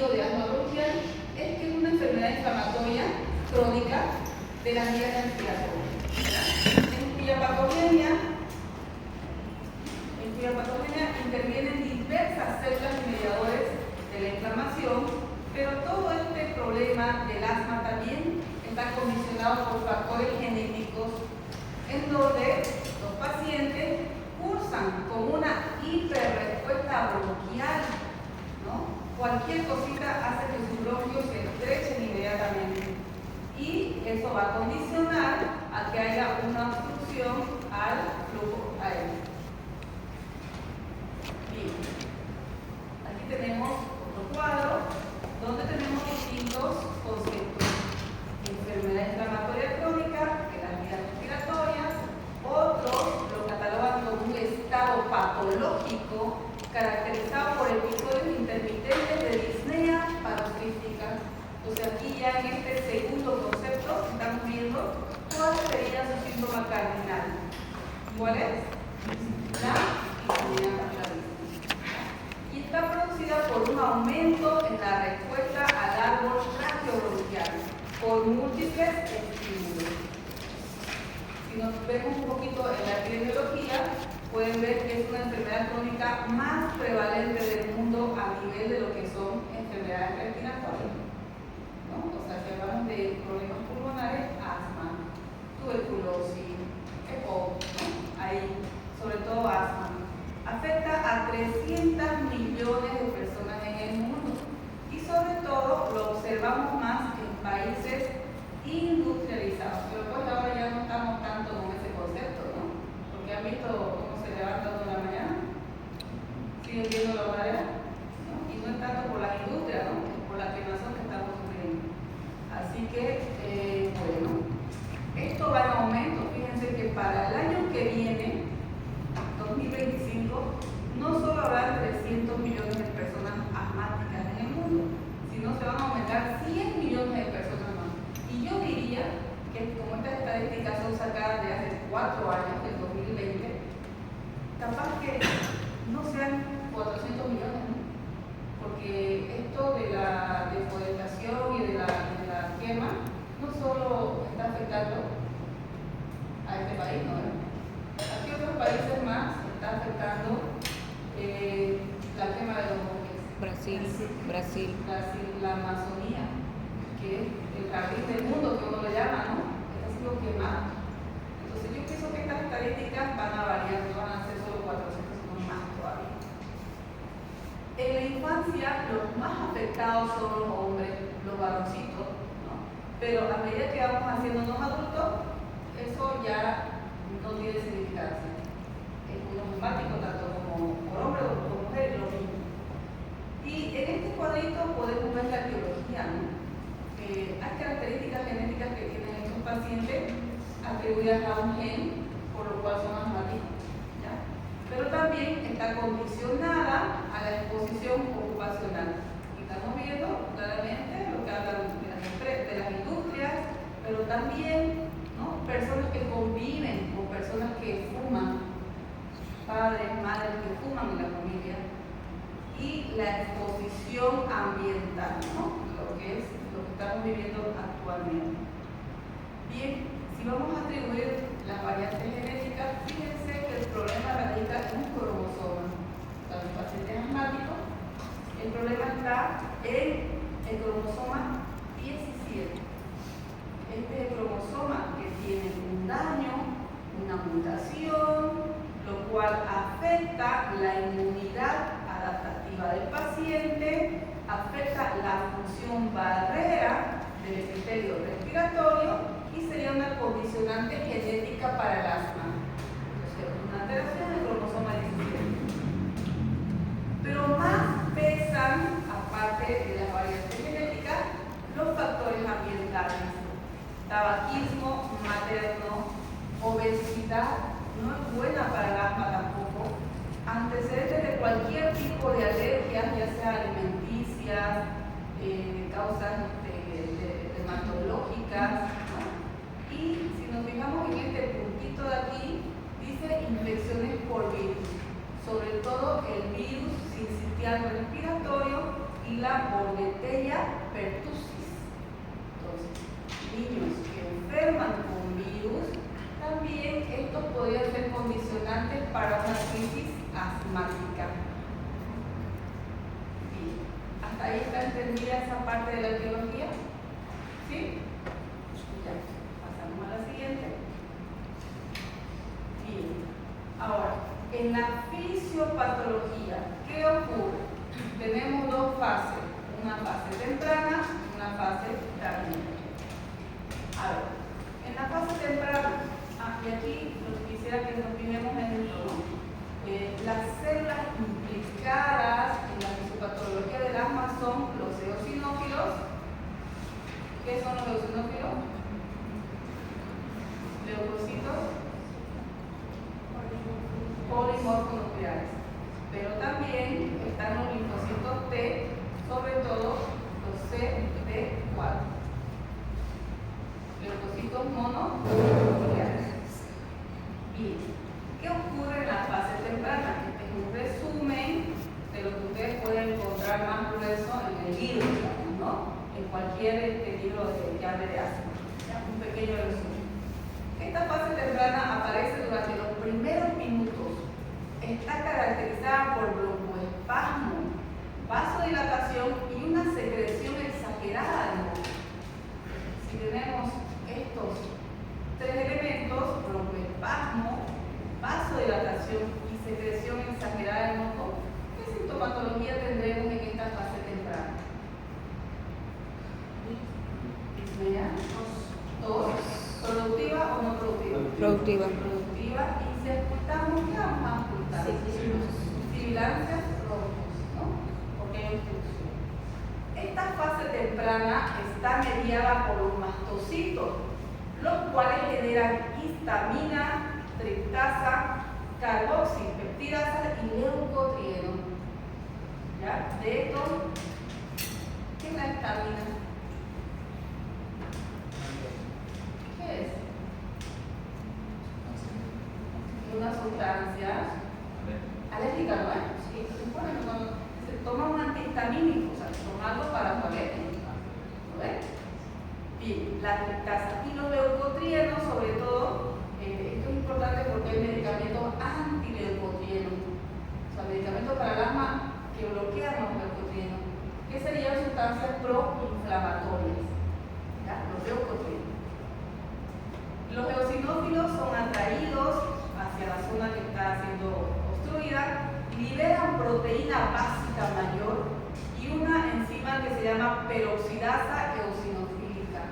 conocido de asma bronquial es que es una enfermedad inflamatoria crónica de las vías respiratorias, en cuya patogenia intervienen diversas células y mediadores de la inflamación, pero todo este problema del asma también está condicionado por factores genéticos en donde los pacientes cursan con una hiperrespuesta bronquial, ¿no? Cualquier cosita hace que sus bronquios se estrechen inmediatamente y eso va a condicionar a que haya una obstrucción al flujo aéreo. Bien, aquí tenemos otro cuadro donde tenemos distintos conceptos: enfermedad inflamatoria crónica de las vías respiratorias. Otros lo catalogan como un estado patológico caracterizado por episodios intermitentes de disnea paroxística. Entonces aquí ya en este segundo concepto estamos viendo cuál sería su síntoma cardinal. ¿Cuál es? La disnea paroxística. Y está producida por un aumento en la respuesta al árbol traqueobronquial por múltiples estímulos. Si nos vemos un poquito en la epidemiología, pueden ver que es una enfermedad crónica más prevalente del mundo a nivel de lo que son enfermedades respiratorias, ¿no? O sea, si hablamos de problemas pulmonares, asma, tuberculosis, EPOC, ¿no? Ahí, sobre todo asma. Afecta a 300 millones de personas en el mundo y sobre todo lo observamos más en países industrializados, pero pues ahora ya no estamos tanto con ese concepto, ¿no? Porque han visto cómo se levanta uno en la mañana, siguen viendo la marea, ¿no? Y no es tanto por la industria, ¿no? Es por la quemación que estamos sufriendo. Así que, bueno, esto va en aumento. Fíjense que para el año que viene, 2025, no solo habrá 300 millones de personas asmáticas en el mundo, sino se van a aumentar 100 millones de personas más. Y yo diría que como estas estadísticas son sacadas de hace 4 años, del 2020, capaz que no sean 400 millones, ¿no? Porque esto de la deforestación y de la quema no solo está afectando a este país, ¿no? ¿A qué otros países más está afectando la quema de los bosques? Brasil. La Amazonía, que es el jardín del mundo, que uno le llama, ¿no? Está siendo quemado. Entonces yo pienso que estas estadísticas van a variar, no van a ser solo 400, sino más todavía. En la infancia los más afectados son los hombres, los varoncitos, ¿no? Pero a medida que vamos haciéndonos adultos, eso ya no tiene significancia. Es un neumático tanto como por hombre o por mujer, lo mismo. Y en este cuadrito podemos ver la etiología, ¿no? Hay características genéticas que tienen estos pacientes atribuidas a un gen, por lo cual son asmáticos, ¿ya? Pero también está condicionada a la exposición ocupacional. Y estamos viendo claramente lo que hablan de las industrias, pero también, ¿no? Personas que conviven con personas que fuman, padres, madres que fuman en la familia, y la exposición ambiental, ¿no? Lo que estamos viviendo actualmente. Bien, si vamos a atribuir las variantes genéticas, fíjense que el problema radica en un cromosoma. Para los pacientes asmáticos, el problema está en el cromosoma 17. Este es el cromosoma que tiene un daño, una mutación, lo cual afecta la inmunidad adaptativa del paciente, afecta la función barrera del epitelio respiratorio y sería una condicionante genética para el asma. Entonces, una alteración del cromosoma 17. Pero más pesan, aparte de las variantes genéticas, los factores ambientales. Tabaquismo materno, obesidad, no es buena para el asma tampoco. Antecedentes de cualquier tipo de alergias, ya sea alimenticias, causas dermatológicas, ¿no? Y si nos fijamos en este puntito de aquí, dice infecciones por virus, sobre todo el virus sincitial respiratorio y la Bordetella pertussis. Entonces, niños que enferman con virus, también estos podrían ser condicionantes para una crisis asmática. Bien, ¿hasta ahí está entendida esa parte de la etiología? ¿Sí? Ya, pasamos a la siguiente. Bien, ahora, en la fisiopatología, ¿qué ocurre? Tenemos dos fases, una fase temprana y una fase tardía. A ver, en la fase temprana, y aquí quisiera que nos fijemos en esto, ¿no? Las células implicadas en la fisiopatología del asma son los eosinófilos. ¿Qué son los eosinófilos? Leucocitos polimorfonucleares. Pero también están los linfocitos T, sobre todo los CD4. Leucocitos mononucleares. Bien, ¿qué ocurre en la fase temprana? Este es un resumen de lo que ustedes pueden encontrar más grueso en el libro, ¿no? En cualquier libro de llave de asma. Un pequeño resumen. Esta fase temprana aparece durante los primeros minutos. Está caracterizada por broncoespasmo, vasodilatación y una secreción exagerada de moco. Si tenemos estos tres elementos, broncoespasmo, vasodilatación y secreción exagerada de moco, ¿qué sintomatología tendremos en esta fase temprana? Disnea, tos, ¿productiva o no productiva? Productiva. Productiva. Y si ocultamos, ¿qué vamos a ocultar? Sibilancias rojos, ¿no? Porque hay obstrucción. Esta fase temprana está mediada por los mastocitos, los cuales generan histamina, triptasa, carboxipeptidasa y leucotrieno. ¿Ya? De esto, ¿qué es la histamina? ¿Qué es? Una sustancia alérgica, ¿no es? Sí, se supone que cuando se toma un antihistamínico, o sea, se toma algo para tu alergia, ¿lo ves? Bien, la triptasa y los leucotrienos, sobre todo, esto es importante porque hay medicamentos antileucotrienos, o sea, medicamentos para el asma que bloquean los leucotrienos, que serían sustancias proinflamatorias, ¿ya? Los leucotrienos. Los eosinófilos son atraídos hacia la zona que está siendo obstruida, liberan proteína básica mayor y una enzima que se llama peroxidasa eosinofílica.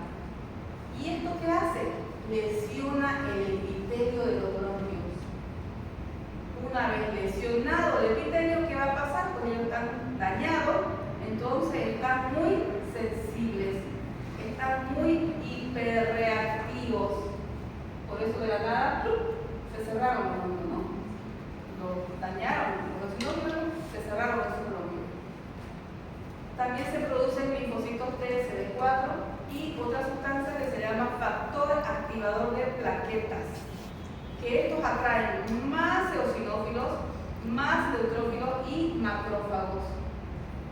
¿Y esto qué hace? Lesiona el epitelio de los bronquios. Una vez lesionado el epitelio, ¿qué va a pasar? Pues ellos están dañados, entonces están muy sensibles, están muy hiperreactivos. Por eso de la nada, ¡plup!, se cerraron los bronquios, ¿no? Los dañaron, los eosinófilos se cerraron esos bronquios. También se producen linfocitos T, CD4 y otra sustancia que se llama factor activador de plaquetas, que estos atraen más eosinófilos, más neutrófilos y macrófagos,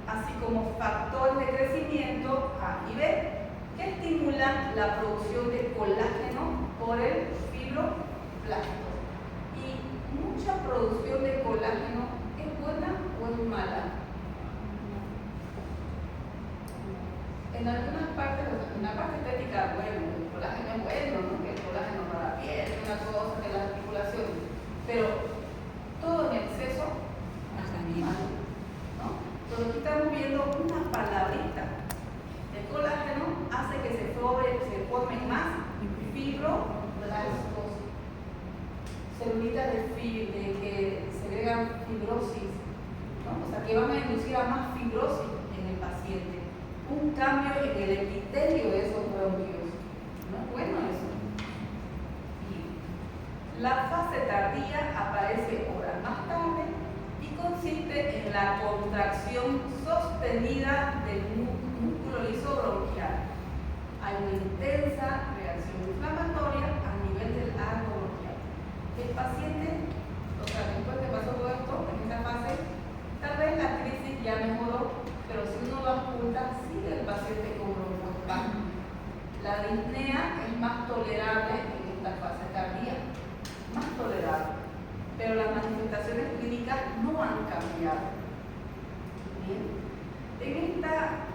así como factores de crecimiento A y B, que estimulan la producción de colágeno por el fibroblasto. Y mucha producción de colágeno, ¿es buena o es mala? En algunas partes, en la parte estética, bueno, el colágeno es bueno, ¿no? Que el colágeno para la piel, una cosa de las articulaciones, pero todo en exceso es malo, ¿no? Entonces aquí estamos viendo una palabrita. El colágeno hace que se formen más fibroblastos, celulitas que segregan fibrosis, ¿no? O sea, que van a inducir a más fibrosis en el paciente. Un cambio en el epitelio de esos bronquios. No es bueno eso. Y la fase tardía aparece horas más tarde y consiste en la contracción sostenida del músculo liso bronquial. Hay una intensa reacción inflamatoria a nivel del arco bronquial. El paciente, o sea, después que pasó todo esto, en esta fase, tal vez la crisis ya mejoró, pero si uno disnea es más tolerable en esta fase tardía, más tolerable, pero las manifestaciones clínicas no han cambiado. Bien. En esta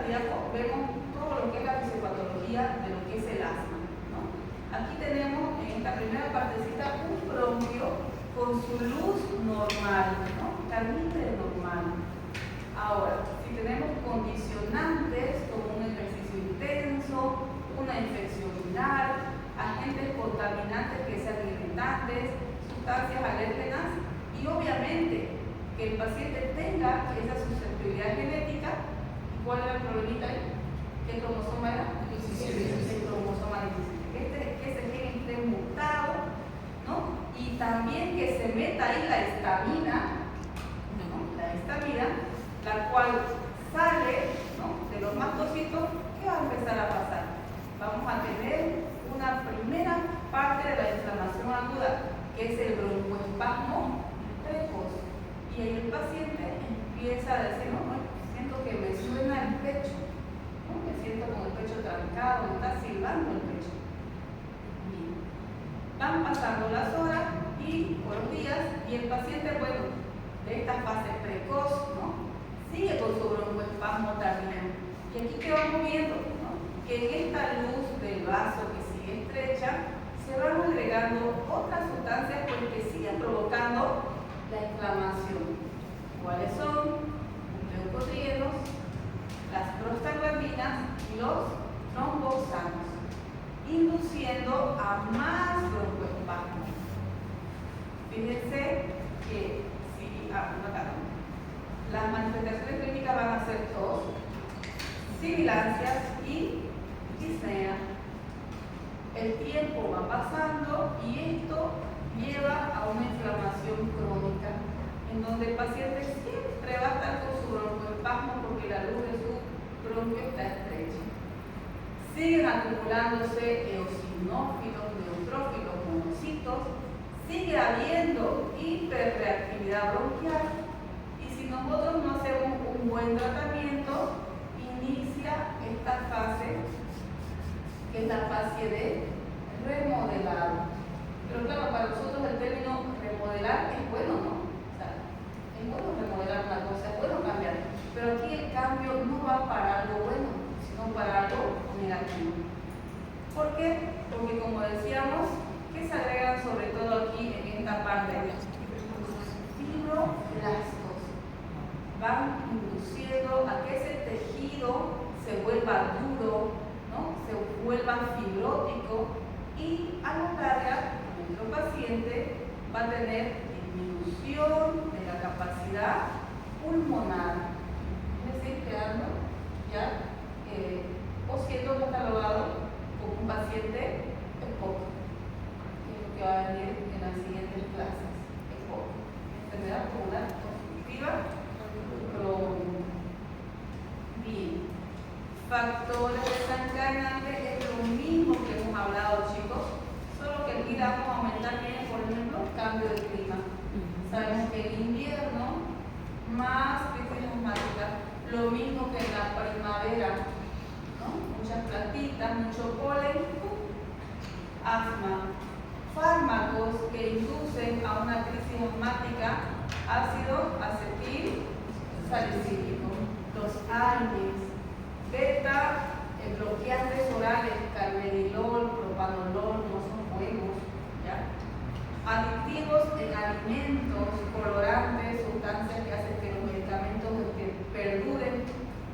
diapo vemos todo lo que es la fisiopatología de lo que es el asma, ¿no? Aquí tenemos en esta primera partecita un bronquio con su luz normal, ¿no? Calibre normal. Ahora, si tenemos condicionantes como un ejercicio intenso, una infección viral, agentes contaminantes que sean irritantes, sustancias alérgenas y obviamente que el paciente tenga esa susceptibilidad genética. ¿Cuál era el problemita ahí? ¿Qué cromosoma era? El cromosoma 17. Que ese gen esté mutado, ¿no? Y también que se meta ahí la histamina, ¿no? La histamina, la cual sale, ¿no? De los mastocitos. ¿Qué va a empezar a pasar? Vamos a tener una primera parte de la inflamación aguda, que es el broncoespasmo precoz. Y ahí el paciente empieza a decir, no, siento que me suena el pecho, ¿no? Me siento con el pecho trancado, me está silbando el pecho. Bien. Van pasando las horas y por los días, y el paciente, bueno, de esta fase precoz, ¿no? Sigue con su broncoespasmo tardío. Y aquí que vamos viendo, ¿no? Que en esta luz del vaso que sigue estrecha, se van agregando otras sustancias porque siguen provocando la inflamación. ¿Cuáles son? Los leucotrienos, las prostaglandinas y los tromboxanos, induciendo a más broncoespasmo. Fíjense que si las manifestaciones clínicas van a ser tos, sibilancias y disnea. El tiempo va pasando y esto lleva a una inflamación crónica, en donde el paciente siempre va a estar con su broncoespasmo porque la luz de su bronquio está estrecha. Siguen acumulándose eosinófilos, neutrófilos, monocitos, sigue habiendo hiperreactividad bronquial, y si nosotros no hacemos un buen tratamiento, inicia esta fase, que es la fase de remodelado. Pero claro, para nosotros el término remodelar es bueno, ¿no? O sea, es bueno remodelar una cosa, es bueno cambiar. Pero aquí el cambio no va para algo bueno, sino para algo negativo. ¿Por qué? Porque como decíamos, ¿qué se agregan sobre todo aquí en esta parte? Fibroblastos. Van induciendo a que ese tejido se vuelva duro, ¿no? Se vuelva fibrótico, y a la larga nuestro paciente va a tener disminución de la capacidad pulmonar, es decir, quedando ya o siendo catalogado como un paciente EPOC, que es lo que va a venir en las siguientes clases. EPOC, enfermedad pulmonar obstructiva crónica. Bien, factores desencadenantes es lo mismo que hemos hablado, chicos, solo que aquí vamos a aumentar bien, por ejemplo, cambio de clima. Sabemos que en invierno más crisis asmática, lo mismo que en la primavera, ¿no? Muchas plantitas, mucho polen, asma. Fármacos que inducen a una crisis asmática, ácido acetil salicílico, los AINES, beta bloqueantes orales, carvedilol, propanolol, no son buenos, ¿ya? Aditivos en alimentos, colorantes, sustancias que hacen que los medicamentos perduren,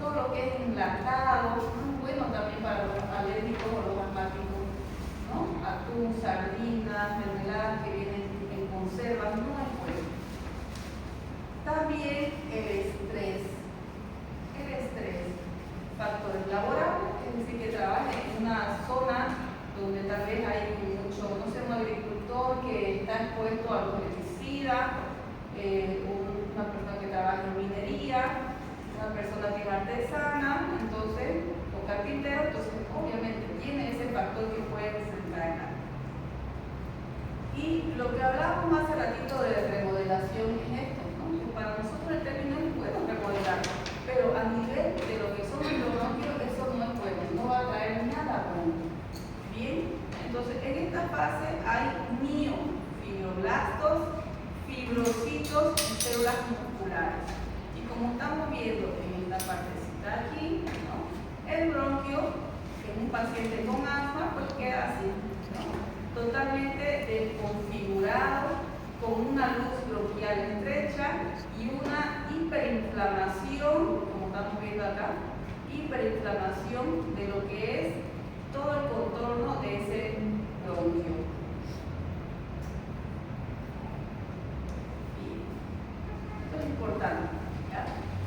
todo lo que es enlatado, muy bueno también para los alérgicos o los asmáticos, ¿no? Atún, sardinas, mermeladas que vienen en conservas, no es bueno. También el estrés, factores laborales, es decir, que trabaje en una zona donde tal vez hay mucho, no sé, un agricultor que está expuesto a los pesticidas, una persona que trabaja en minería, una persona que es artesana, entonces, o carpintero, entonces obviamente tiene ese factor que puede desencadenar. Y lo que hablábamos hace ratito de remodelación es esto, ¿no? Que para nosotros el término es bueno remodelar, pero a nivel de lo que son los bronquios, eso no es bueno, no va a traer nada bueno. el bronquio en un paciente con asma pues queda así, ¿no? Totalmente desconfigurado, con una luz bronquial estrecha y una hiperinflamación, como estamos viendo acá, hiperinflamación de lo que es todo el contorno de ese bronquio. Esto es importante, ¿ya?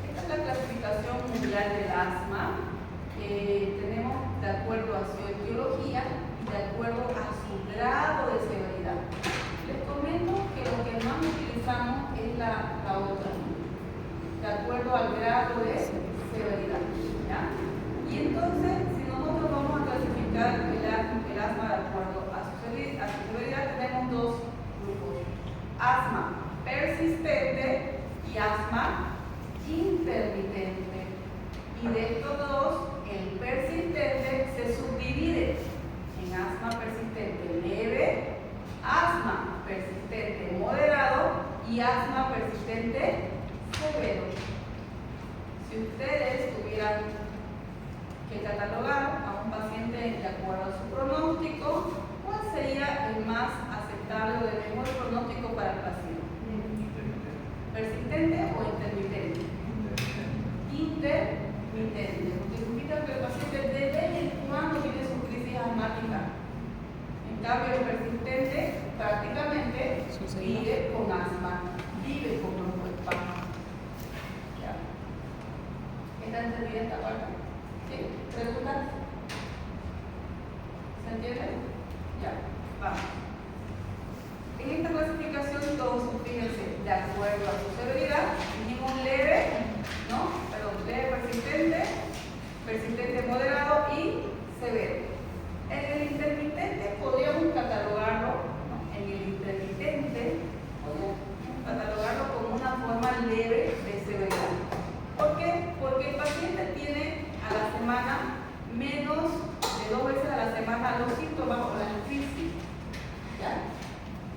Esta es la clasificación mundial del asma. Tenemos de acuerdo a su etiología y de acuerdo a su grado de severidad. Les comento que lo que más utilizamos es la otra, de acuerdo al grado de severidad, ¿ya? Y entonces, si nosotros vamos a clasificar el asma de acuerdo a su severidad, tenemos dos grupos: asma persistente y asma intermitente. Y de estos dos, el persistente se subdivide en asma persistente leve, asma persistente moderado y asma persistente severo. Si ustedes tuvieran que catalogar a un paciente de acuerdo a su pronóstico, ¿cuál sería el más aceptable o el mejor pronóstico para el paciente? ¿Persistente o intermitente? Intermitente, porque significa que el paciente de vez en cuando tiene su crisis asmática. En cambio, el persistente prácticamente vive con asma, vive con broncoespasmo. ¿Ya? ¿Está entendida esta parte? ¿Sí? ¿Preguntas? ¿Se entiende? Ya, vamos. En esta clasificación, todos, fíjense, de acuerdo a su severidad, dijimos leve, ¿no? Perdón, leve, persistente moderado y severo. En el intermitente podríamos catalogarlo, ¿no? En el intermitente podríamos catalogarlo como una forma leve de severidad. ¿Por qué? Porque el paciente tiene a la semana menos de 2 veces a la semana los síntomas o las crisis, ¿ya?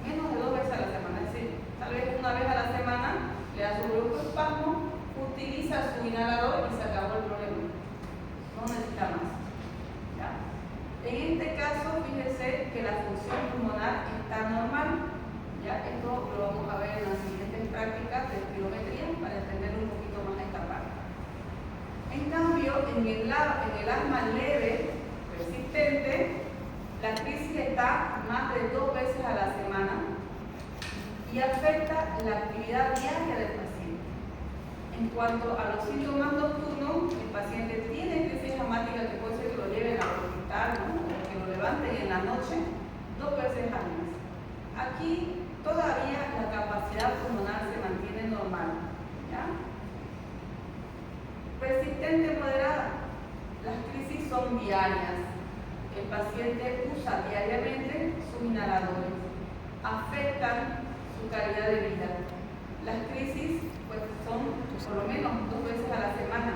Menos de 2 veces a la semana, es decir, tal vez una vez a la semana le da su broncoespasmo, utiliza su inhalador y se acabó el problema. No necesita más, ¿ya? En este caso, fíjense que la función pulmonar está normal, ¿ya? Esto lo vamos a ver en las siguientes prácticas de espirometría para entender un poquito más esta parte. En cambio, en el asma leve, persistente, la crisis está más de 2 veces a la semana y afecta la actividad diaria del paciente. En cuanto a los síntomas nocturnos, el paciente tiene crisis asmática que puede ser que lo lleven al hospital, ¿no? O que lo levanten en la noche 2 veces al mes. Aquí todavía la capacidad pulmonar se mantiene normal, ¿ya? Persistente moderada, las crisis son diarias. El paciente usa diariamente sus inhaladores, afectan su calidad de vida. Las crisis pues son por lo menos 2 veces a la semana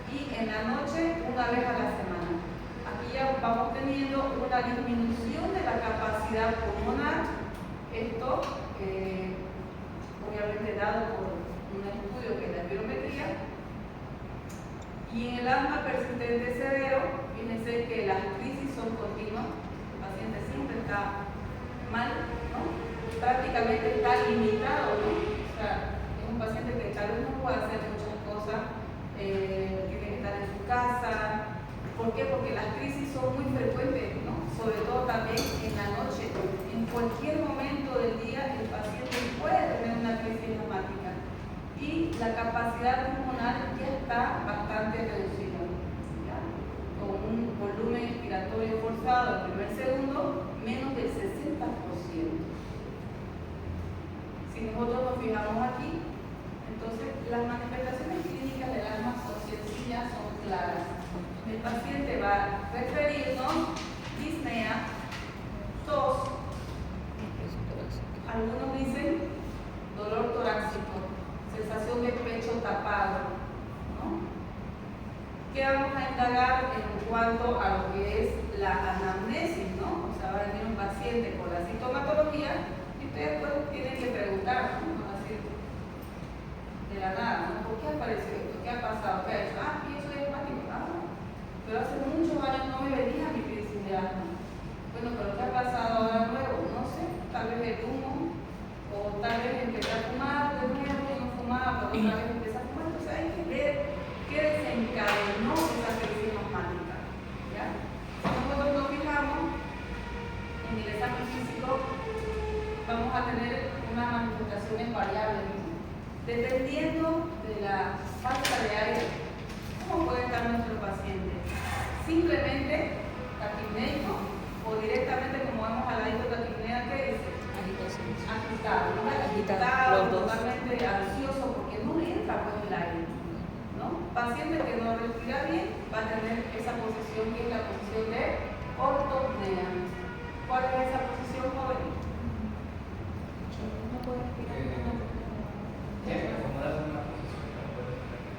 y en la noche 1 vez a la semana. Aquí ya vamos teniendo una disminución de la capacidad pulmonar. Esto obviamente dado por un estudio que es la espirometría. Y en el asma persistente severo, fíjense que las crisis son continuas, el paciente siempre está mal, ¿no? Prácticamente está limitado, ¿no? O sea, es un paciente que tal vez no puede hacer muchas cosas, tiene que estar en su casa. ¿Por qué? Porque las crisis son muy frecuentes, ¿no? Sobre todo también en la noche. En cualquier momento del día el paciente puede tener una crisis asmática. Y la capacidad pulmonar ya está bastante reducida, ¿ya? Con un volumen expiratorio forzado al primer segundo menos del 60%. Si nosotros nos fijamos aquí, entonces las manifestaciones clínicas del asma son sencillas, son claras. El paciente va a referirnos disnea, tos, algunos dicen dolor torácico, sensación de pecho tapado, ¿no? ¿Qué vamos a indagar en cuanto a lo que es la anamnesis, ¿no? O sea, va a venir un paciente con la sintomatología y ustedes pues tienen que preguntar, ¿no? Así, de la nada, ¿no? ¿Por qué apareció esto? ¿Qué ha pasado? ¿Qué ha hecho? Ah, y eso es asmático. Ah, de asma. Bueno, pero ¿qué ha pasado ahora nuevo? No sé, tal vez el humo, o tal vez empecé a fumar de nuevo y no fumaba, pero otra vez empecé a fumar. Entonces hay que ver qué desencadenó esa crisis asmática. ¿Ya? Si nosotros nos fijamos en el examen físico, vamos a tener unas manifestaciones variables, dependiendo de la falta de aire. ¿Cómo puede estar nuestro paciente? Simplemente taquipneico o directamente, como vemos a la taquipnea, ¿qué dice? Agitado, los dos. totalmente ansioso porque no le entra pues el aire, ¿no? Paciente que no respira bien va a tener esa posición que es la posición de ortopnea. ¿Cuál es esa posición, joven? No puede respirar.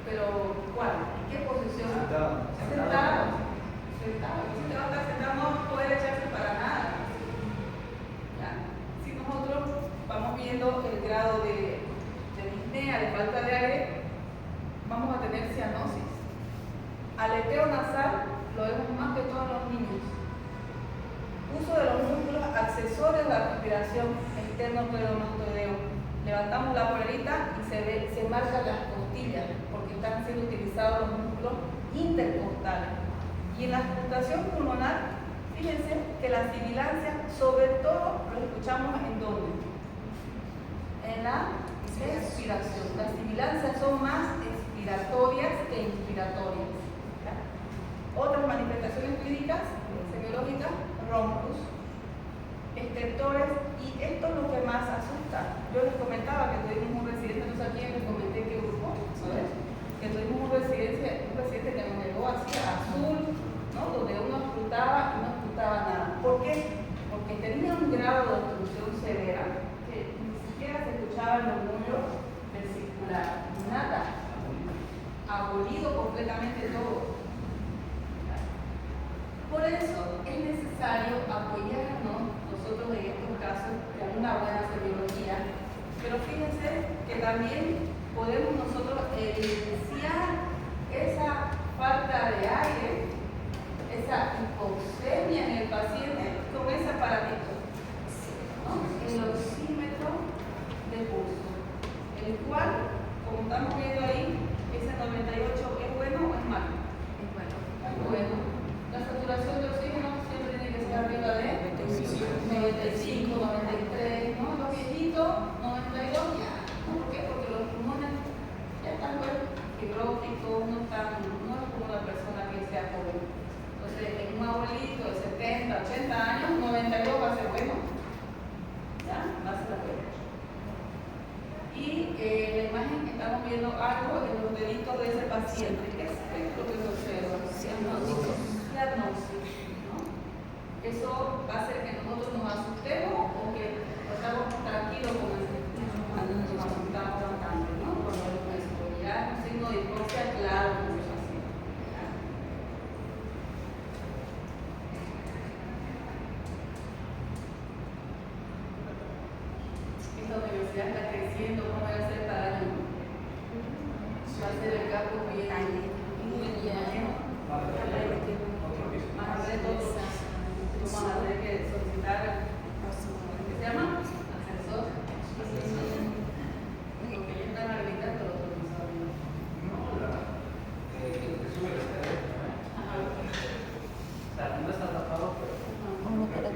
Pero ¿cuál? ¿En qué posición? Sentado. Sentado. Si te va a estar sentado no puede echarse para nada. ¿Ya? Si nosotros vamos viendo el grado de disnea, de falta de aire, vamos a tener cianosis. Aleteo nasal lo vemos más que todos los niños. Uso de los músculos accesorios a la respiración, esternocleidomastoideo. Levantamos la pollerita y se marcan las costillas porque están siendo utilizados los músculos intercostales. Y en la auscultación pulmonar, fíjense que la sibilancia, sobre todo, lo escuchamos en dónde? En la expiración. Las sibilancias son más expiratorias que inspiratorias. ¿Ya? Otras manifestaciones clínicas, semiológicas, ronchos, estertores, y esto es lo que más asusta. Yo les comentaba que tuvimos un residente, no sé a quién les comenté qué grupo, ¿sabes? Que tuvimos un residente que nos llegó así azul, ¿no? Donde uno escrutaba y no escrutaba nada. ¿Por qué? Porque tenía un grado de obstrucción severa que ni siquiera se escuchaba el murmullo vesicular, nada, abolido completamente todo. Por eso es necesario apoyarnos nosotros en estos casos con una buena semiología, pero fíjense que también podemos nosotros evidenciar esa falta de aire, esa hipoxemia en el paciente con ese aparatito, ¿no? El oxímetro de pulso, el cual, como estamos viendo ahí, ese 98 es bueno o es malo. Es bueno. Es bueno. La saturación de oxígeno siempre tiene que ser arriba de 95, 93, ¿no? Los viejitos, 92 ya. ¿No? ¿Por qué? Porque los pulmones ya están fibróticos, no es como una persona que sea joven. Entonces, en un abuelito de 70, 80 años, 92 va a ser bueno. ¿Ya? Va a ser la buena. Y la imagen que estamos viendo algo en los deditos de ese paciente. ¿Qué es lo que se observa? Diagnóstico, ¿no? Eso va a hacer que nosotros nos asustemos o que estamos tranquilos con el cuando nos asustamos bastante, ¿no? Cuando ya es un signo de hipoxia claro, como es así. Esta universidad está creciendo, ¿cómo va a ser cada año? Va a ser el campo bien lleno. Más a ver todos, vamos a tener que solicitar, ¿qué se llama? Asesor. Porque ya están habilitando los autorizadores. No está tapado, pero ¿Cómo que la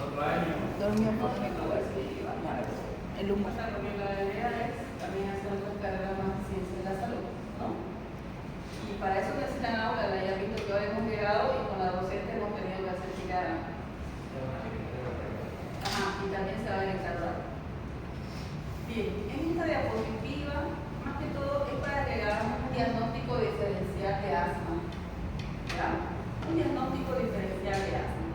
otro año. dormía por el humo? La idea es también hacer una carrera más de ciencia de la salud, ¿no? Y para eso necesitan aulas, ya han visto que hoy hemos llegado y con la docente hemos tenido que hacer llegar. Ajá, y también se va a encargar. Bien, en esta diapositiva, más que todo es para que hagamos un diagnóstico diferencial de asma. ¿Ya? Un diagnóstico diferencial de asma.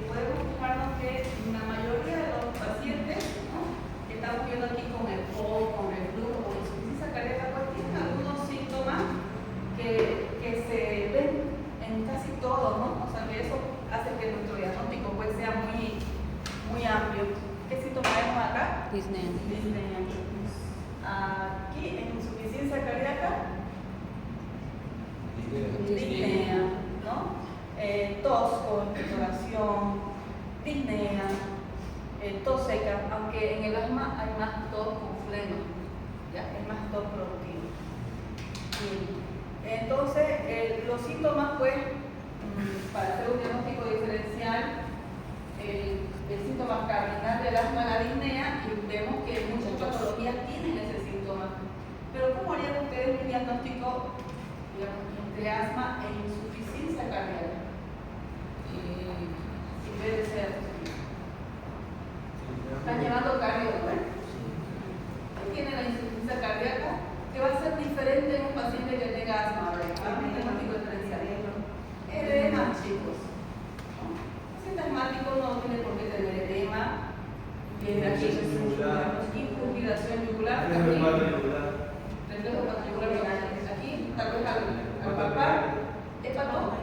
Podemos fijarnos que la mayoría de los pacientes, ¿no?, que estamos viendo aquí con el POC, con reflujo, con insuficiencia cardíaca, pues tienen algunos síntomas que se ven en casi todos, ¿no? O sea, que eso hace que nuestro diagnóstico pues sea muy amplio. ¿Qué síntomas vemos acá? Disney. Aquí en insuficiencia cardíaca, Disney. ¿no? seca, aunque en el asma hay más tos con flema, ¿ya? Es más tos productivo. Bien. Entonces, los síntomas, pues, para hacer un diagnóstico diferencial, el síntoma cardinal del asma es la disnea, y vemos que muchas patologías tienen ese síntoma. Pero ¿cómo harían ustedes un diagnóstico, digamos, entre asma e insuficiencia cardíaca? En vez de ser, están llevando cardio, ¿no? ¿Qué tiene la insuficiencia cardíaca? Que va a ser diferente en un paciente que tenga asma. Hagamos un diagnóstico diferencial. Edema, chicos. ¿No? El paciente asmático no tiene por qué tener edema. Tiene aquí impugnación yugular. Reflejo patriocular. Aquí, tal vez al palpar, hepato.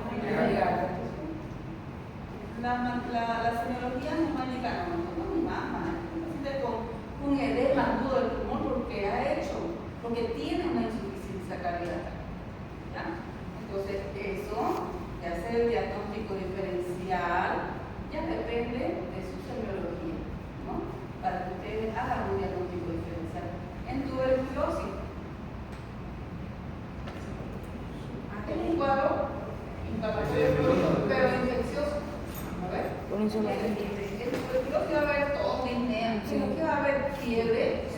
La semiología nos va a indicar, no mi mamá, un paciente con un edema agudo del pulmón porque tiene una insuficiencia cardíaca. ¿Ya? Entonces, eso de hacer el diagnóstico diferencial ya depende de su semiología, ¿no? Para que ustedes hagan un diagnóstico diferencial. En tuberculosis, es un cuadro inflamatorio, pero infeccioso. A ver, Por un solo en tuberculosis va a haber todo, disnea, sino que va a haber fiebre,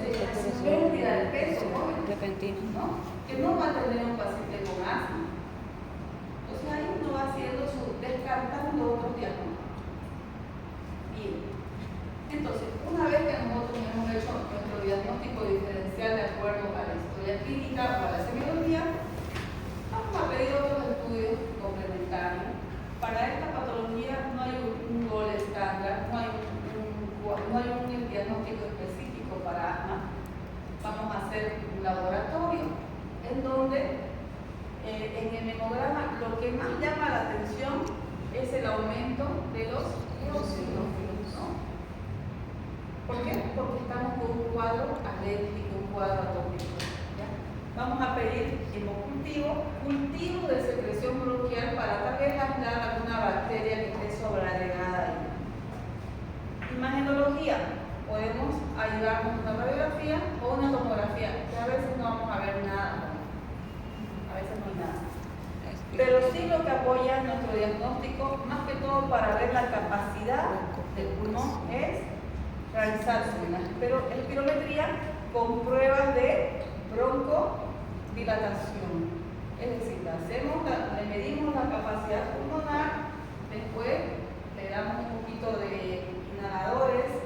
pérdida de peso, repentino, ¿no? Que no va a tener un paciente con asma. Entonces ahí uno va haciendo descartando otros diagnósticos. Bien. Entonces, una vez que nosotros hemos hecho nuestro diagnóstico diferencial de acuerdo a la historia clínica o a la semiología, vamos a pedir otros estudios complementarios. Para esta patología no hay un gol estándar, no hay un diagnóstico específico para asma. Vamos a hacer un laboratorio en donde en el hemograma lo que más llama la atención es el aumento de los eosinófilos, ¿no? ¿Por qué? Porque estamos con un cuadro alérgico, un cuadro atópico. ¿Ya? Vamos a pedir cultivo de secreción bronquial para tal vez aislar alguna bacteria que esté sobreagregada ahí. Imagenología. Podemos ayudarnos con una radiografía o una tomografía, que a veces no vamos a ver nada. A veces no hay nada. Pero sí lo que apoya nuestro diagnóstico, más que todo para ver la capacidad del pulmón, es realizar espirometría con pruebas de broncodilatación. Es decir, le medimos la capacidad pulmonar, después le damos un poquito de inhaladores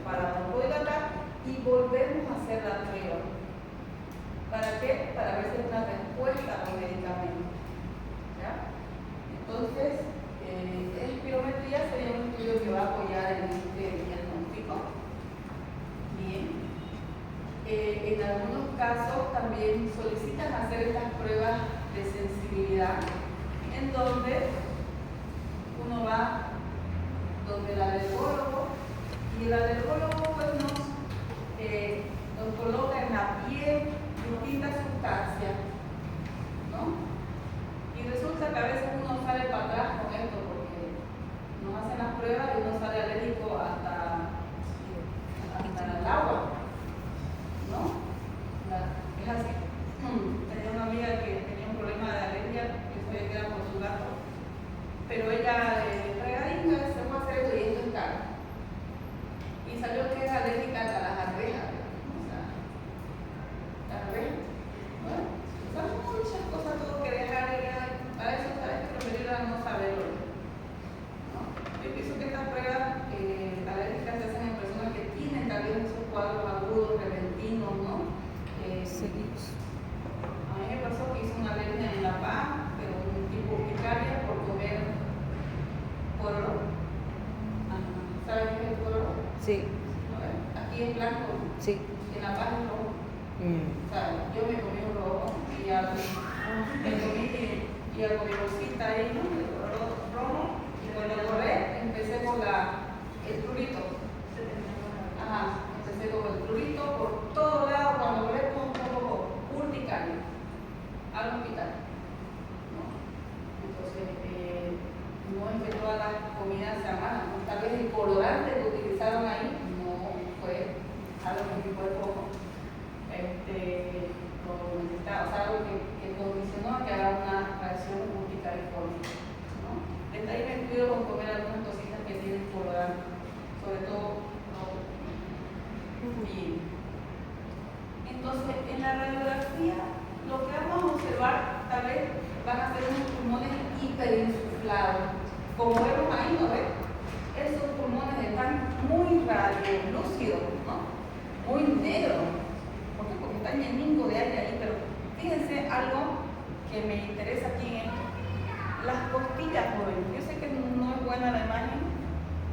para broncodilatar y volvemos a hacer la prueba. ¿Para qué? Para ver si hay una respuesta a los medicamentos. ¿Ya? Entonces, espirometría sería un estudio que va a apoyar en este diagnóstico. Bien. En algunos casos también solicitan hacer estas pruebas de sensibilidad, en donde uno va donde el alergólogo, y el alergólogo pues nos coloca en la piel distintas sustancias, ¿no? Y resulta que a veces uno sale para atrás con esto porque nos hacen las pruebas y uno sale alérgico hasta el agua, ¿no? Es así. Tenía una amiga que tenía un problema de alergia, que sabía que era por su gato, pero ella regadinga se fue a hacer esto y esto es caro. Y salió que era alérgica a las arvejas. O sea, las arvejas. Bueno, son muchas cosas todo que dejar. Para eso sabes que preferir a no saberlo. ¿No? Yo pienso que estas pruebas alérgicas se hacen en personas que tienen tal vez esos cuadros agudos, repentinos, ¿no? seguidos. A mí me pasó que hice una alergia en La Paz, pero un tipo urticaria por comer pororo. ¿Sabes qué es el pororo? Sí. Aquí es blanco, Sí. en La Paz es rojo. O sea, yo me comí un rojo y ya con mi bolsita ahí, ¿no? El rojo, y cuando lo probé, empecé con el prurito. Ajá, empecé con el prurito por todo lado, cuando lo probé con un poco urticaria, al hospital. ¿No? Entonces, no es que todas las comidas sean malas, ¿no? Tal vez el colorante que utilizaron ahí algo que picó el foco, algo que condicionó a que haga una reacción urticariforme, ¿no? Desde ahí me cuido con comer algunas cositas que tienen colorante, sobre todo bien. Entonces, en la radiografía, lo que vamos a observar, tal vez van a ser unos pulmones hiperinsuflados. Como vemos ahí, ¿no ves? Esos pulmones están muy radiolúcidos, ¿no? Muy negros. ¿Por qué? Porque están llenitos de aire ahí, pero fíjense algo que me interesa aquí en esto. Las costillas, jóvenes, yo sé que no es buena la imagen,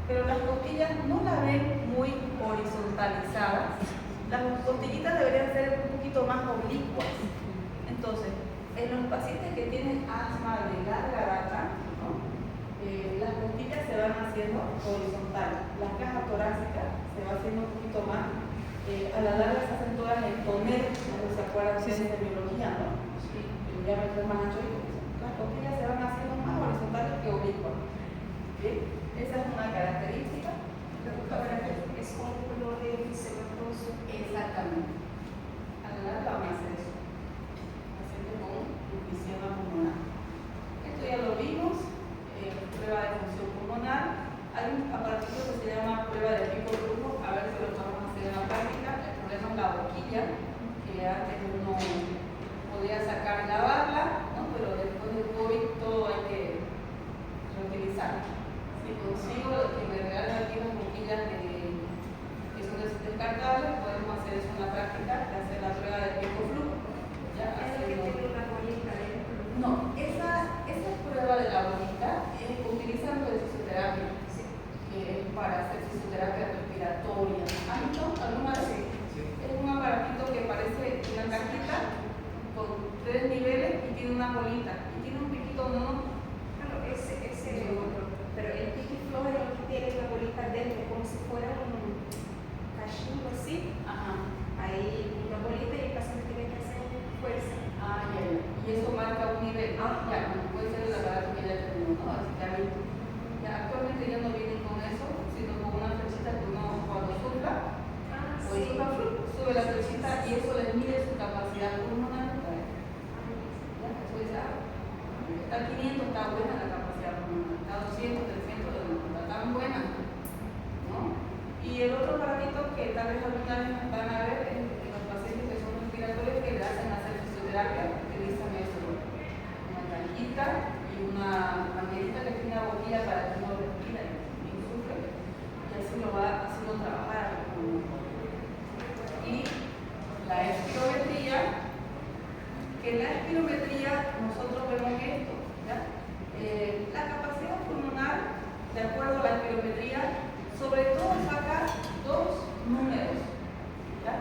pero las costillas no las ven muy horizontalizadas. Las costillitas deberían ser un poquito más oblicuas. Entonces, en los pacientes que tienen asma de larga data, ¿no? Las costillas se van haciendo horizontales. La caja torácica se va haciendo un poquito más. A la larga se hacen todas en tonel, no se acuerdan ustedes de biología, ¿no? Sí, el diámetro es más ancho y las costillas se van haciendo más horizontales que oblicuas. ¿Sí? Esa es una característica. Es un color de fisematoso. Exactamente. A la larga van a hacer eso. Paciente con enfisema pulmonar. Esto ya lo vimos. Prueba de función pulmonar. Hay un aparatito que se llama prueba de pico flujo. A ver si lo podemos hacer en la práctica. El problema es la boquilla, que antes uno podía sacar y lavarla, ¿no? Pero después del COVID todo hay que reutilizar. Si consigo que me regalen aquí unas boquillas que son descartables, podemos hacer eso en la práctica, de hacer la prueba de pico flujo. ¿Ya? No, esa prueba de la bolita utilizando el fisioterapia, que es para hacer fisioterapia respiratoria. ¿Han visto alguna vez? Sí. Es un aparatito que parece una cajita con 3 niveles y tiene una bolita y tiene un piquito, ¿no? Claro, ese es otro. Pero el piquiflow es el que tiene la bolita dentro, como si fuera un cachimbo así. Ajá. Hay una bolita y el paciente tiene que hacer fuerza. Ah, ya. Y eso marca un nivel. Ah, ya, no puede ser el aparato que ya tenemos, ¿no? Así que a mí, ya actualmente ya no vienen con eso, sino con una flechita que uno cuando sopla, Sí. sube la flechita y eso les mide su capacidad pulmonar. Ya, eso dice, está 500, está buena la capacidad pulmonar, está 200, 300, no está tan buena, ¿no? Y el otro aparatito que tal vez alguna vez van a ver en los pacientes que son respiratorios que le hacen hacer fisioterapia, utilizan eso, una cajita y una manguerita que tiene una boquilla para que uno respira y sufre, y así lo va haciendo trabajar. Y la espirometría, que en la espirometría nosotros vemos esto, ¿ya? La capacidad pulmonar, de acuerdo a la espirometría, sobre todo saca 2 números, ¿ya?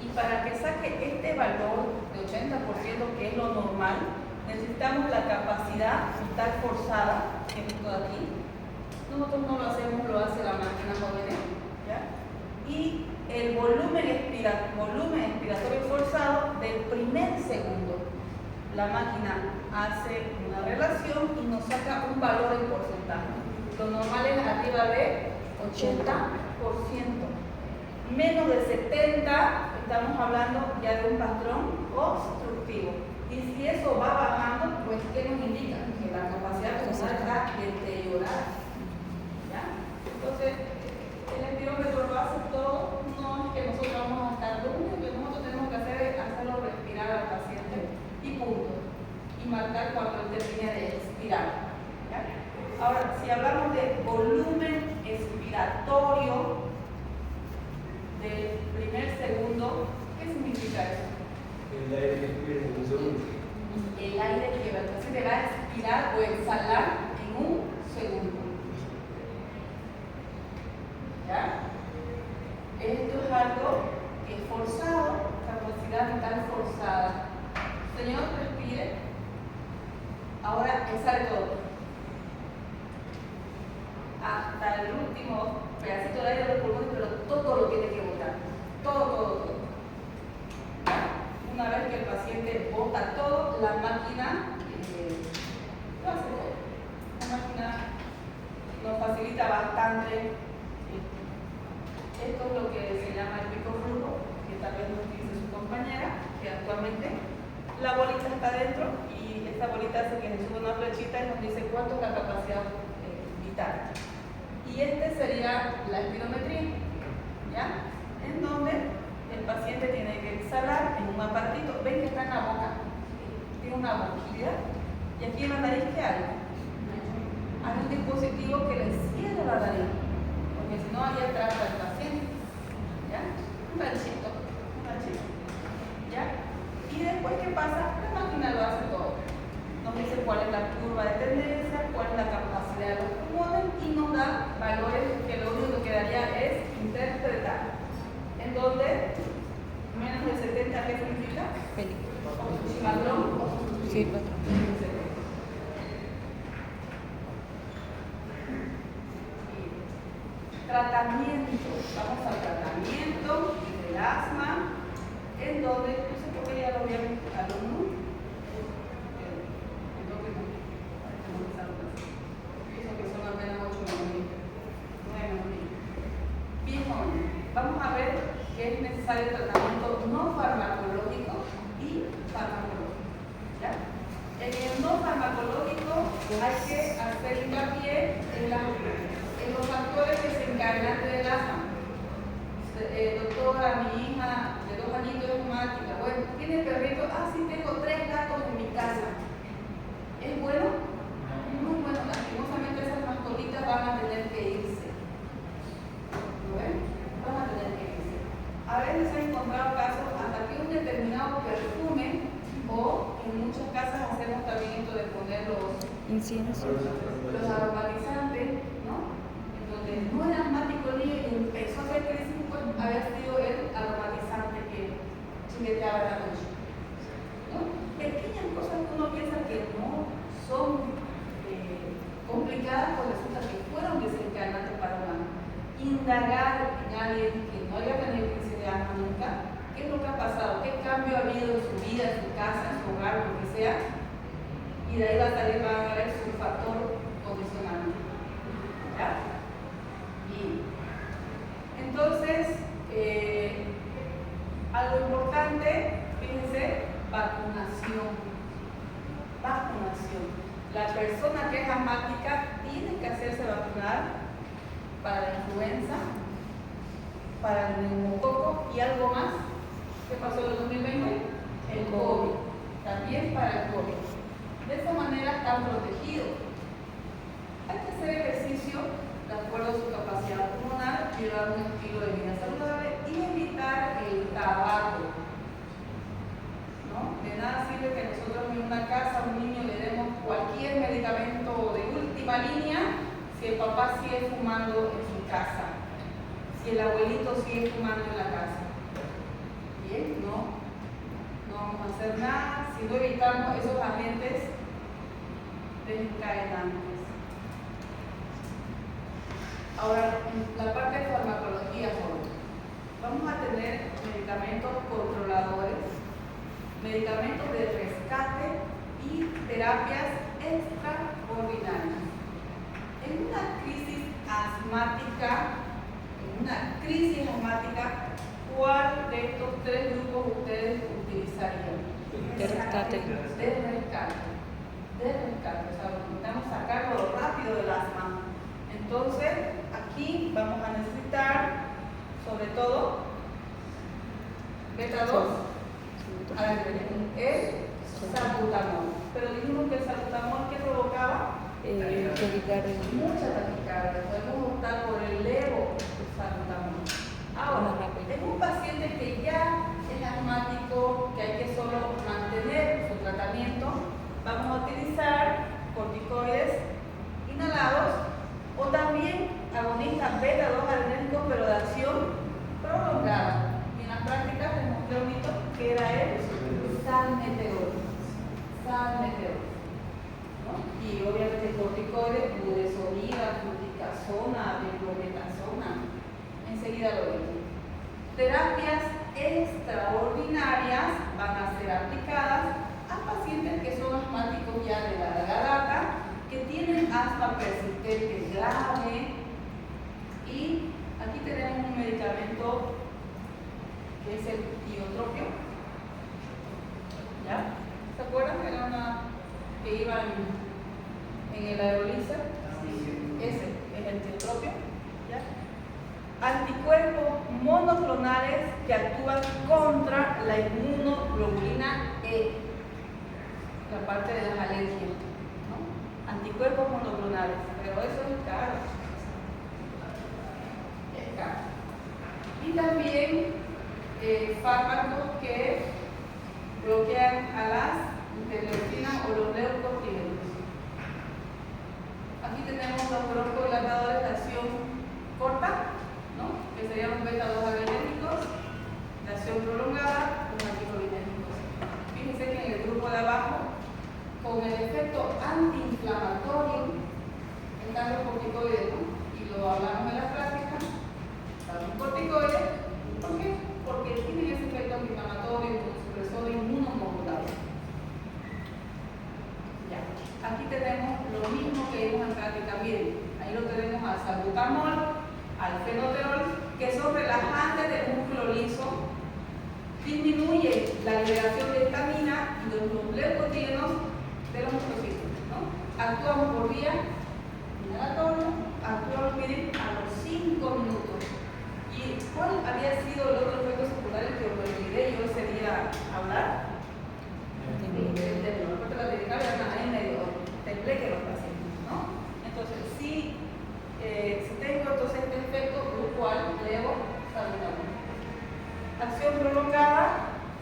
Y para que saque este valor de 80%, que es lo normal, necesitamos la capacidad vital forzada, que es esto de aquí. Nosotros no lo hacemos, lo hace la máquina jóvenes, ¿ya? Y el volumen expiratorio forzado del primer segundo. La máquina hace una relación y nos saca un valor en porcentaje. Lo normal es arriba de 80%. Menos de 70, estamos hablando ya de un patrón obstructivo. Y si eso va bajando, pues ¿qué nos indica? Que la capacidad pulmonar está deteriorada. ¿Ya? Entonces, el espirómetro lo hace todo, no es que nosotros vamos a estar, lo único que nosotros tenemos que hacer es hacerlo respirar al paciente y punto. Y marcar cuando él termine de expirar. ¿Ya? Ahora, si hablamos de volumen expiratorio del primer segundo, ¿qué significa eso? El aire que expira en un segundo. El aire que el paciente va a expirar o exhalar en un segundo. ¿Ya? Esto es algo que es forzado, capacidad vital forzada. Señor, respire. Ahora exhale todo. Hasta el último pedacito de aire de los pulmones, pero todo lo tiene que botar. Todo. Una vez que el paciente bota todo, la máquina lo hace todo. La máquina nos facilita bastante Esto es lo que se llama el pico flujo, que tal vez lo utilice su compañera, que actualmente la bolita está dentro y esta bolita hace que se suba una flechita y nos dice cuánto es la capacidad vital. Y este sería la espirometría, ¿ya? En donde el paciente tiene que exhalar en un aparatito. Ven que está en la boca, tiene una boquilla, y aquí en la nariz, ¿qué hay? Hay un dispositivo que le cierra la nariz, porque si no, ahí atrapa al paciente, ¿ya? Un ganchito, ¿ya? Y después, ¿qué pasa? La máquina lo hace todo. Nos dice cuál es la curva de tendencia, cuál es la capacidad de los pulmones y nos da valores que lo único que quedaría es interpretar. En donde menos de 70, ¿qué significa? Patrón. Sí, patrón. Tratamiento. Vamos al tratamiento del asma, en donde, no sé por qué ya lo habían alumno. Pienso que son al menos 8 minutos. 9 minutos. Bien, vamos a ver que es necesario tratamiento no farmacológico y farmacológico. ¿Ya? En el no farmacológico hay que hacer hincapié en los factores que se encargan del asma. Doctora, mi hija de 2 añitos es asmática. Bueno, ¿tiene perrito? Ah, sí, tengo 3 gatos en mi casa. ¿Es bueno? Muy bueno. Lastimosamente esas mascotitas van a tener que irse. ¿Lo ven? Van a tener que irse. A veces se han encontrado casos hasta que un determinado perfume, o en muchas casas hacemos también esto de poner los aromatizantes, ¿no? En donde no era asmático el niño y empezó a hacer crisis, pues había sido el aromatizante que chuleteaba la noche, ¿no? Pequeñas cosas que uno piensa que no son complicadas, pues resulta que fueron desencadenantes para el humano. Indagar en alguien que no haya tenido crisis de asma nunca, ¿qué es lo que ha pasado? ¿Qué cambio ha habido en su vida, en su casa, en su hogar, lo que sea? Y de ahí va a ver su factor condicionante. ¿Ya? Y entonces, algo importante, fíjense, vacunación. La persona que es asmática tiene que hacerse vacunar para la influenza, para el neumococo y algo más. ¿Qué pasó en el 2020? El COVID. También para el COVID. De esa manera están protegidos. Hay que hacer ejercicio de acuerdo a su capacidad pulmonar, llevar un estilo de vida saludable y evitar el tabaco. ¿No? De nada sirve que nosotros en una casa a un niño le demos cualquier medicamento de última línea si el papá sigue fumando en su casa, si el abuelito sigue fumando en la casa. Bien, no vamos a hacer nada si no evitamos esos agentes desencadenantes. Ahora, la parte de farmacología, vamos a tener medicamentos controladores, medicamentos de rescate y terapias extraordinarias. En una crisis asmática, ¿cuál de estos 3 grupos ustedes utilizarían? De rescate. De rescate, o sea, necesitamos sacarlo rápido del asma. Entonces, aquí vamos a necesitar, sobre todo, beta 2, el salbutamol. Pero dijimos que el salbutamol, ¿qué provocaba? Mucha taquicardia. Podemos optar por el levosalbutamol. Ahora, en un paciente que ya es asmático, que hay que solo mantener su tratamiento, vamos a utilizar corticoides inhalados o también agonistas beta 2 adrenérgicos, pero de acción prolongada. Y en las prácticas les mostré un mito que era el salmeterol. ¿No? Y obviamente corticoides, budesonida, fluticasona, diclometasona. Enseguida lo vemos. Terapias extraordinarias van a ser aplicadas a pacientes que son asmáticos ya de larga data, que tienen asma persistente grave y Aquí tenemos un medicamento que es el iotropio. ¿Ya? ¿Se acuerdan que era una que iba en el aerolízer? Ese es el iotropio. ¿Ya? Anticuerpos monoclonales que actúan contra la inmunoglobulina E, la parte de las alergias, ¿no? Anticuerpos monoclonales, pero eso es caro. Es caro. Y también fármacos que bloquean a las interleucinas o los leucotrienos. Aquí tenemos los broncodilatadores de acción corta, ¿no? Que serían los beta-2 agonérgicos, de acción prolongada, los anticolinérgicos. Fíjense que en el grupo de abajo, con el efecto antiinflamatorio, están los corticoides, ¿no? Y lo hablamos en la práctica, los corticoides, ¿por qué? Porque tienen ese efecto antiinflamatorio, supresor inmunomodulador. Ya, aquí tenemos lo mismo que vimos en práctica, miren, ahí lo tenemos al salbutamol, al fenoterol, que son relajantes del músculo liso, disminuye la liberación de histamina y los leucotrienos de los mucocitos, ¿no? Actúan por vía inhalatoria, actúan, miren, a los 5 minutos. ¿Y cuál había sido el otro efecto secundario que os olvidé yo ese día hablar? El dolor de la tenicaria en medio, temblé que los pacientes, ¿no? Entonces, si tengo entonces este efecto grupal, levo salbutamol. Acción prolongada,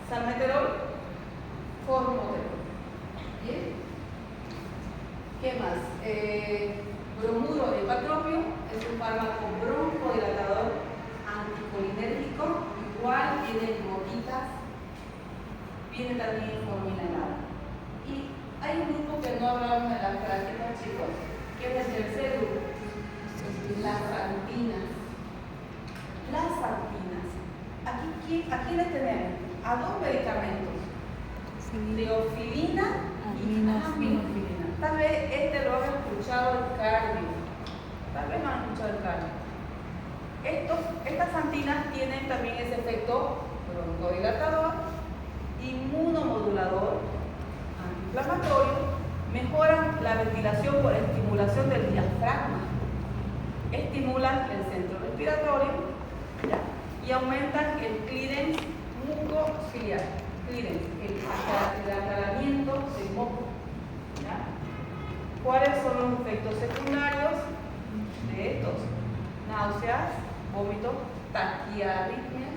salmeterol, formoterol. ¿Bien? ¿Qué más? Bromuro de hipatropio es un fármaco broncodilatador anticolinérgico, igual viene en gotitas, viene también en forma inhalada. Y hay un grupo que no hablamos de las prácticas, chicos, que es el tercer grupo, las santinas. Las santinas. Aquí les tenemos a dos medicamentos, teofilina y aminofilina. Tal vez este lo han escuchado el cardio, tal vez no han escuchado el cardio. Estas santinas tienen también ese efecto broncodilatador, inmunomodulador, antiinflamatorio, mejoran la ventilación por estimulación del diafragma, estimulan el centro respiratorio, ¿ya? Y aumentan el clearance mucociliar, el aclaramiento del moco. ¿Ya? ¿Cuáles son los efectos secundarios de estos? Náuseas, vómitos, taquiarritmias,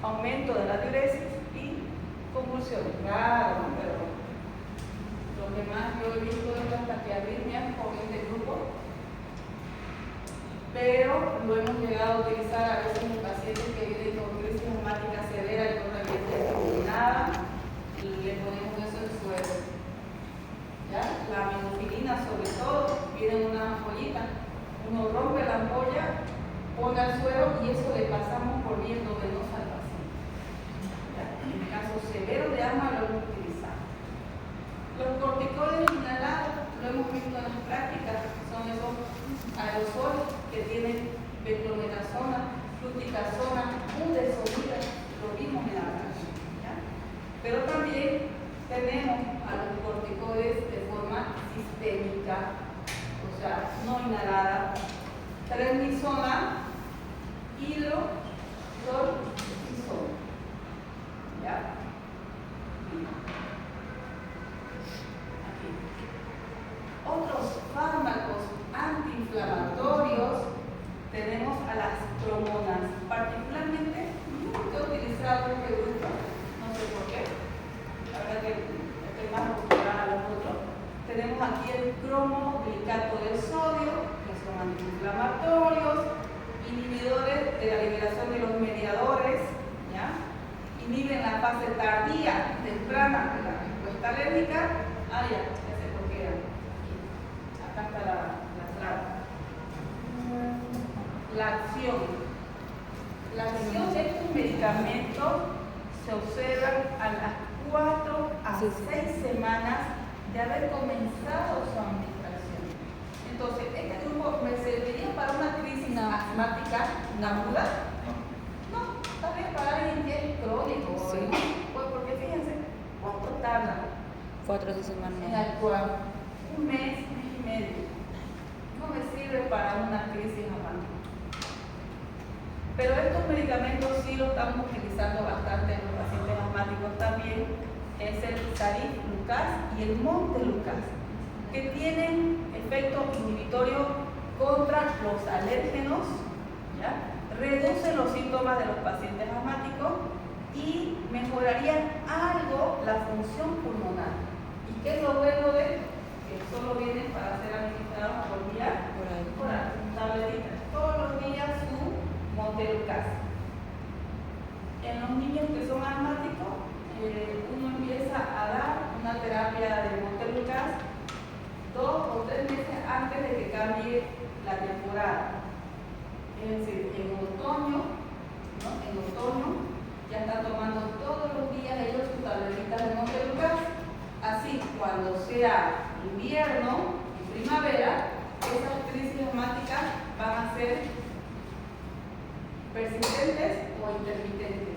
aumento de la diuresis y convulsiones. Claro, pero lo que más yo he visto es las taquiarritmias con este grupo, pero lo hemos llegado a utilizar a veces en pacientes que vienen con crisis reumática severa y con reviente combinada, y le ponemos eso en suero. ¿Ya? La aminofilina, sobre todo, viene en una ampollita. Uno rompe la ampolla, pone al suero y eso le pasamos por vía endovenosa al paciente. ¿Ya? En caso severo de asma lo hemos utilizado. Los corticoides inhalados, lo hemos visto en las prácticas, son esos aerosoles que tienen beclometasona, fluticasona, budesonida, lo vimos en la práctica. ¿Ya? Pero también tenemos a los corticoides de forma sistémica, o sea, no inhalada, prednisona, hidrocortisona. ¿Ya? Aquí. Otros fármacos antiinflamatorios, tenemos a las cromonas, particularmente nunca he utilizado este grupo, no sé por qué, la verdad que estoy más acostumbrada a los otros. Tenemos aquí el cromoglicato de sodio, que son antiinflamatorios, inhibidores de la liberación de los mediadores, ¿ya? Inhiben la fase tardía, temprana de la respuesta alérgica. Ah, ya sé por qué era. Acá está la clave. La acción. La acción de estos medicamentos se observan a las 4 a 6 semanas de haber comenzado su administración. Entonces, ¿este grupo me serviría para una crisis No. asmática aguda? No, tal vez para alguien que es crónico. Sí. ¿no? Pues porque fíjense, ¿cuánto tarda 4 semanas. en actuar? Un mes y medio. No me sirve para una crisis asmática. Pero estos medicamentos sí los estamos utilizando bastante en los pacientes asmáticos también. Es el Sarif-Lucas y el Montelukast, que tienen efecto inhibitorio contra los alérgenos, ¿ya? Reducen los síntomas de los pacientes asmáticos y mejorarían algo la función pulmonar. ¿Y qué es lo bueno de esto? Que solo vienen para ser administrados por vía oral, tabletitas. Todos los días su Montelukast. En los niños que son asmáticos, uno empieza a dar una terapia de Montelukast 2 o 3 meses antes de que cambie la temporada. Es decir, en otoño, ¿no? En otoño ya están tomando todos los días ellos sus tabletitas de Montelukast. Así, cuando sea invierno y primavera, esas crisis asmáticas van a ser persistentes o intermitentes.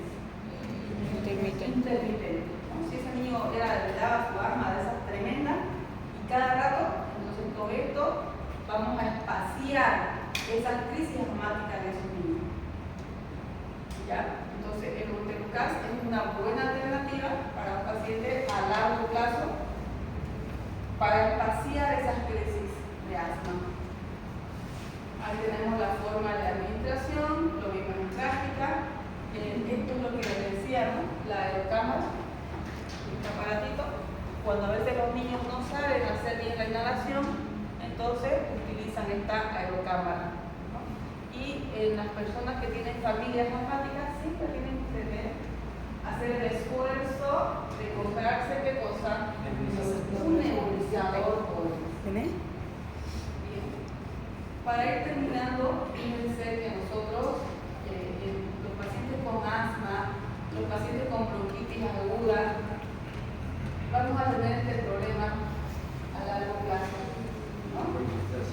Intermitente, ¿no? Si ese niño le daba su arma de esas tremendas y cada rato, entonces con esto vamos a espaciar esas crisis asmáticas de esos niños. ¿Ya? Entonces el Montelukast es una buena alternativa para un paciente a largo plazo para espaciar esas crisis de asma. Ahí tenemos la forma de administración, lo vimos en práctica. Esto es lo que les decía, ¿no? La aerocámara, este aparatito. Cuando a veces los niños no saben hacer bien la inhalación, entonces utilizan esta aerocámara, ¿no? Y en las personas que tienen familias asmáticas siempre tienen que hacer el esfuerzo de comprarse ¿qué cosa? Un nebulizador por Bien. Para ir terminando, fíjense que nosotros los pacientes con asma, los pacientes con bronquitis aguda, vamos a tener este problema a largo plazo, ¿no?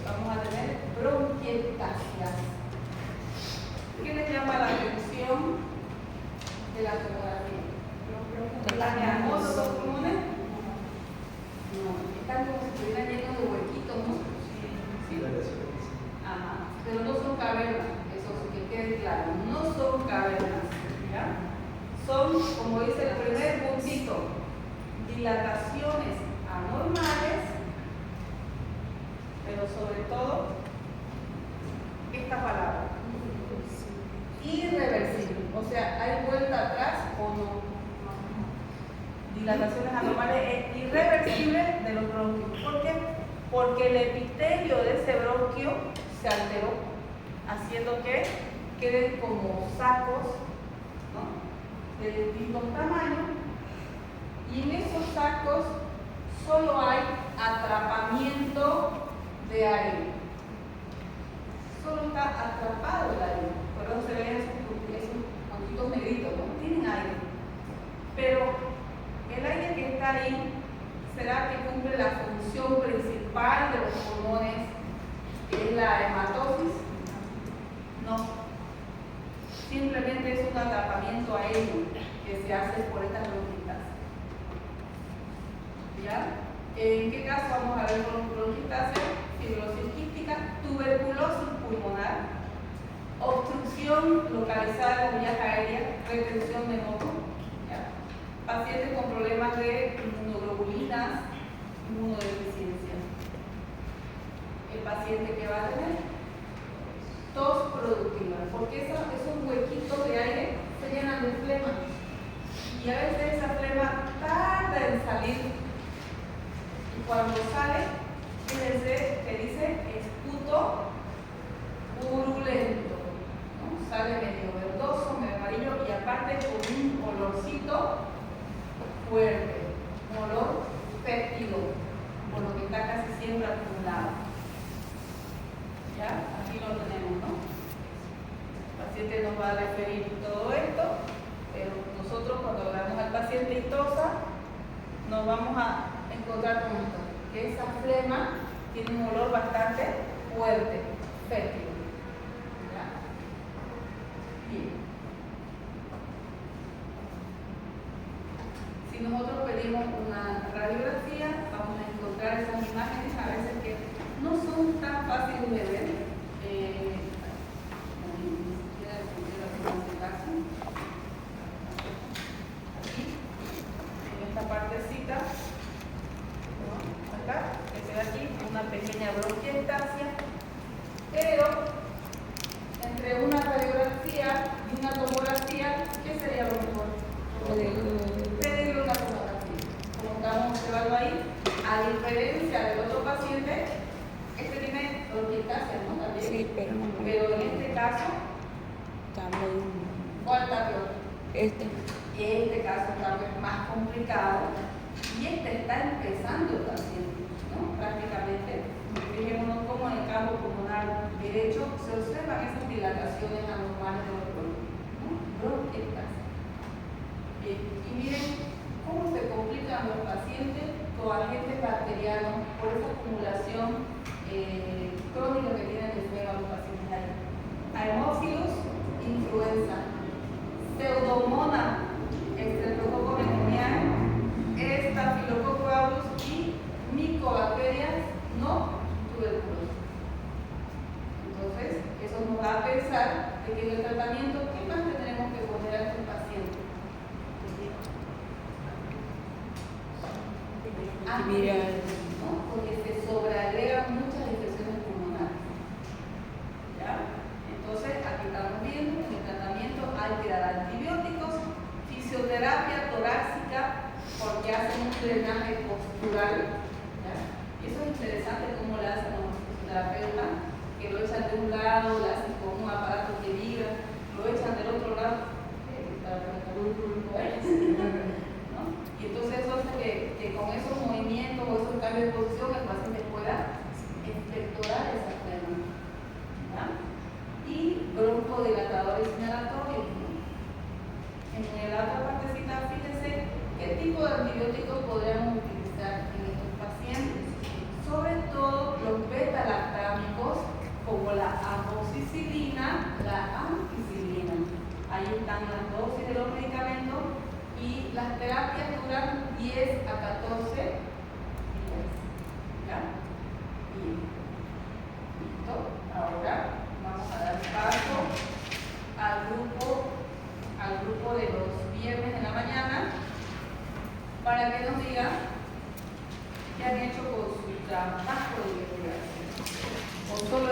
Vamos a tener bronquiectasias. ¿Qué les llama la atención de la tomografía? ¿Planeamos los pulmones? No, están como si estuvieran llenos de huequitos, ¿no? Sí. Ajá, pero no son cavernas. Que quede claro, no son cavernas, ¿ya? Son, como dice el primer puntito, dilataciones anormales, pero sobre todo, esta palabra, irreversible, o sea, ¿hay vuelta atrás o no? Dilataciones anormales es irreversible de los bronquios. ¿Por qué? Porque el epitelio de ese bronquio se alteró, haciendo que queden como sacos, ¿no? De distintos tamaños, y en esos sacos solo hay atrapamiento de aire. Solo está atrapado el aire. Por eso se ven esos puntitos negritos, ¿no? Tienen aire. Pero el aire que está ahí, ¿será que cumple la función principal de los pulmones, que es la hematosis? No. Simplemente es un atrapamiento aéreo que se hace por estas bronquitas. ¿Ya? ¿En qué caso vamos a ver bronquitasia? Fibrosis quística, tuberculosis pulmonar, obstrucción localizada en las vías aéreas, retención de moco. ¿Ya? Pacientes con problemas de inmunoglobulinas, inmunodeficiencia. El paciente que va a tener tos productiva, porque esos huequitos de aire se llenan de flema y a veces esa flema tarda en salir y cuando sale, fíjense que dice esputo purulento, ¿no? Sale medio verdoso, medio amarillo y aparte con un olorcito fuerte, un olor fétido, por lo que está casi siempre acumulado. ¿Ya? Aquí lo tenemos, ¿no? El paciente nos va a referir todo esto, pero nosotros cuando hablamos al paciente y tosa, nos vamos a encontrar con esto, que esa flema tiene un olor bastante fuerte, fétido. ¿Ya? Bien. Si nosotros pedimos una radiografía, vamos a encontrar esas imágenes a veces que no son tan fáciles de ver. Ni siquiera en este caso. Aquí, en esta partecita, ¿no? Acá, que se ve aquí, una pequeña bronquiectasia, pero entre una radiografía y una tomografía, ¿qué sería lo mejor? Pedirle una tomografía. Como estamos observando ahí, a diferencia del otro paciente, este tiene bronquiectasia, ¿no? También. Sí, pero no. Pero en este caso, Está muy. ¿cuál está peor? Este. Este caso tal vez más complicado y este está empezando el paciente, ¿no? Prácticamente, fijémonos cómo en el campo pulmonar derecho se observan esas dilataciones anormales de los bronquios, ¿no? Bronquiectasia. Bien, y miren cómo se complican los pacientes con agentes bacterianos por esa acumulación crónica que tienen de flema los pacientes ahí. Haemophilus influenza, Pseudomonas Streptococcus pneumoniae, Staphylococcus aureus y Mycobacterias no tuberculosas. Entonces, eso nos da a pensar de que en el tratamiento, ¿qué más tenemos que poner a estos pacientes? Antiviral. ¿No? Porque se sobreagregan muchas infecciones pulmonares. ¿Ya? Entonces, aquí estamos viendo que en el tratamiento hay que dar antibióticos, fisioterapia torácica, porque hacen un drenaje postural. ¿Ya? Y eso es interesante cómo lo hacen los fisioterapeutas, que lo echan de un lado, lo hacen con un aparato que vibra, lo echan del otro lado. ¿No? Y entonces eso hace que con esos movimientos o esos cambios de posición el paciente pueda expectorar esa flema. ¿Ya? Y broncodilatadores inhalatorios. En la otra partecita, fíjense qué tipo de antibióticos podríamos utilizar en estos pacientes. Sobre todo los beta-lactámicos como la amoxicilina, la ampicilina. Ahí están las dosis de los medicamentos y las terapias duran 10 a 14 días. ¿Ya? Bien. Listo. Ahora vamos a dar paso al grupo de los viernes en la mañana para que nos digan qué han hecho con su trabajo de investigación. O solo